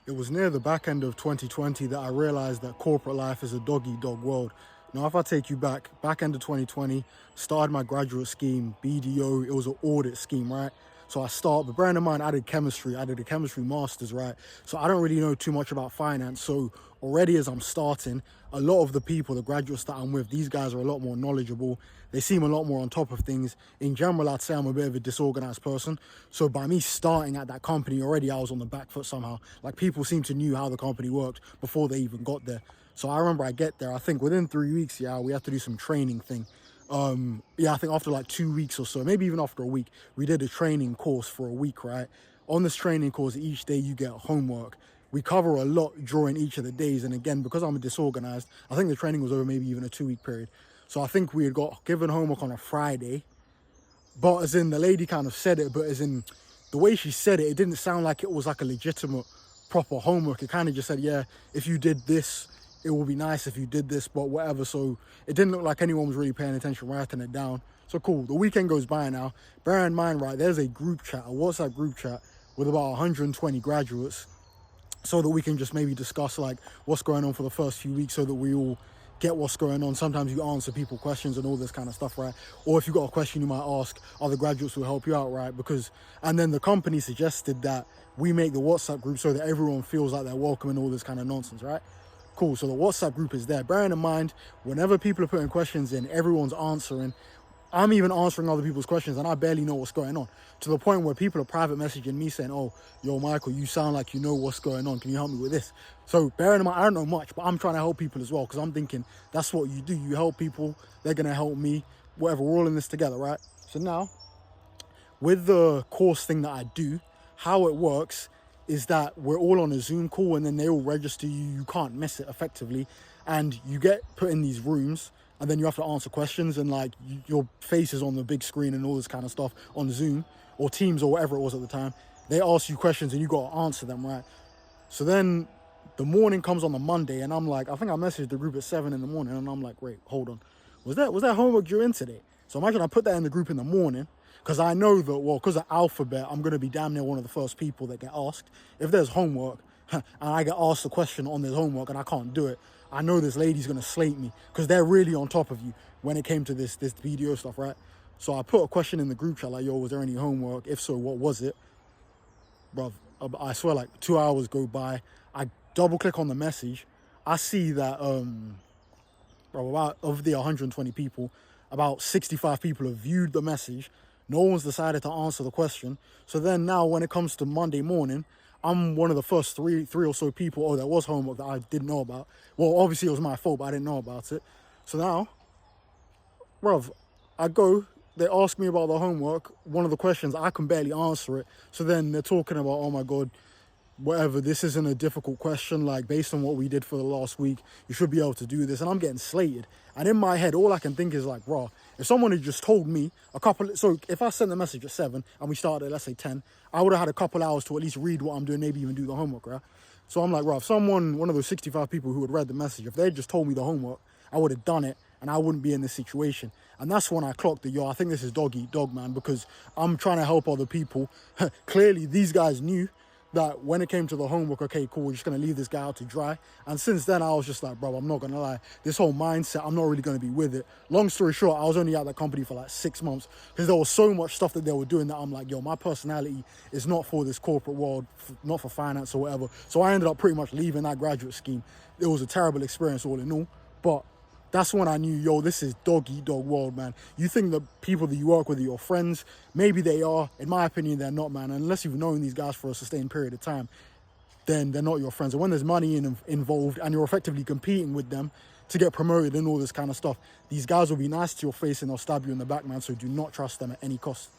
It was near the back end of 2020 that I realized that corporate life is a dog-eat-dog world. Now, if I take you back end of 2020, started my graduate scheme, BDO, it was an audit scheme, right? So but bearing in mind, I did a chemistry master's, right? So I don't really know too much about finance. So already as I'm starting, a lot of the people, the graduates that I'm with, these guys are a lot more knowledgeable. They seem a lot more on top of things. In general, I'd say I'm a bit of a disorganized person. So by me starting at that company already, I was on the back foot somehow. Like people seem to knew how the company worked before they even got there. So I remember I get there, I think within 3 weeks, we had to do some training thing. I think after like 2 weeks or so, maybe even after a week, we did a training course for a week, right? On this training course, each day you get homework. We cover a lot during each of the days. And again, because I'm disorganized, I think the training was over maybe even a 2-week period. So I think we had got given homework on a Friday, but as in the lady kind of said it, but as in the way she said it, it didn't sound like it was like a legitimate proper homework. It kind of just said, yeah, if you did this, it would be nice if you did this, but whatever. So it didn't look like anyone was really paying attention, writing it down. So cool, the weekend goes by now. Bear in mind, right, there's a group chat, a WhatsApp group chat with about 120 graduates so that we can just maybe discuss like what's going on for the first few weeks so that we all get what's going on. Sometimes you answer people questions and all this kind of stuff, right? Or if you got a question you might ask, other graduates will help you out, right? And then the company suggested that we make the WhatsApp group so that everyone feels like they're welcome and all this kind of nonsense, right? Cool, so the WhatsApp group is there. Bearing in mind, whenever people are putting questions in, everyone's answering. I'm even answering other people's questions and I barely know what's going on. To the point where people are private messaging me saying, oh, yo, Michael, you sound like you know what's going on. Can you help me with this? So bearing in mind, I don't know much, but I'm trying to help people as well because I'm thinking that's what you do. You help people, they're going to help me, whatever. We're all in this together, right? So now, with the course thing that I do, how it works is that we're all on a Zoom call and then they all register you. You can't miss it effectively. And you get put in these rooms and then you have to answer questions and like your face is on the big screen and all this kind of stuff on Zoom or Teams or whatever it was at the time. They ask you questions and you got to answer them, right? So then the morning comes on the Monday and I'm like, I think I messaged the group at 7 in the morning and I'm like, wait, hold on. Was that homework due in today? So imagine I put that in the group in the morning because I know that, well, because of alphabet, I'm going to be damn near one of the first people that get asked. If there's homework and I get asked a question on this homework and I can't do it, I know this lady's going to slate me because they're really on top of you when it came to this video stuff, right? So I put a question in the group chat like, yo, was there any homework? If so, what was it? Bruv, I swear like 2 hours go by. I double click on the message. I see that, about of the 120 people, about 65 people have viewed the message. No one's decided to answer the question. So then now when it comes to Monday morning, I'm one of the first three or so people, there was homework that I didn't know about. Well, obviously it was my fault, but I didn't know about it. So now, bruv, I go, they ask me about the homework. One of the questions, I can barely answer it. So then they're talking about, oh my God, whatever, this isn't a difficult question, like based on what we did for the last week, you should be able to do this. And I'm getting slated. And in my head, all I can think is like, bro, if someone had just told me so if I sent the message at 7 and we started at, let's say 10, I would have had a couple hours to at least read what I'm doing, maybe even do the homework, right? So I'm like, bro, if one of those 65 people who had read the message, if they had just told me the homework, I would have done it and I wouldn't be in this situation. And that's when I clocked I think this is dog eat dog, man, because I'm trying to help other people. Clearly, these guys knew that when it came to the homework, okay, cool, we're just going to leave this guy out to dry. And since then, I was just like, bro, I'm not going to lie. This whole mindset, I'm not really going to be with it. Long story short, I was only at that company for like 6 months because there was so much stuff that they were doing that I'm like, yo, my personality is not for this corporate world, not for finance or whatever. So I ended up pretty much leaving that graduate scheme. It was a terrible experience all in all, but that's when I knew, yo, this is dog-eat-dog world, man. You think the people that you work with are your friends. Maybe they are. In my opinion, they're not, man. Unless you've known these guys for a sustained period of time, then they're not your friends. And when there's money involved and you're effectively competing with them to get promoted and all this kind of stuff, these guys will be nice to your face and they'll stab you in the back, man. So do not trust them at any cost.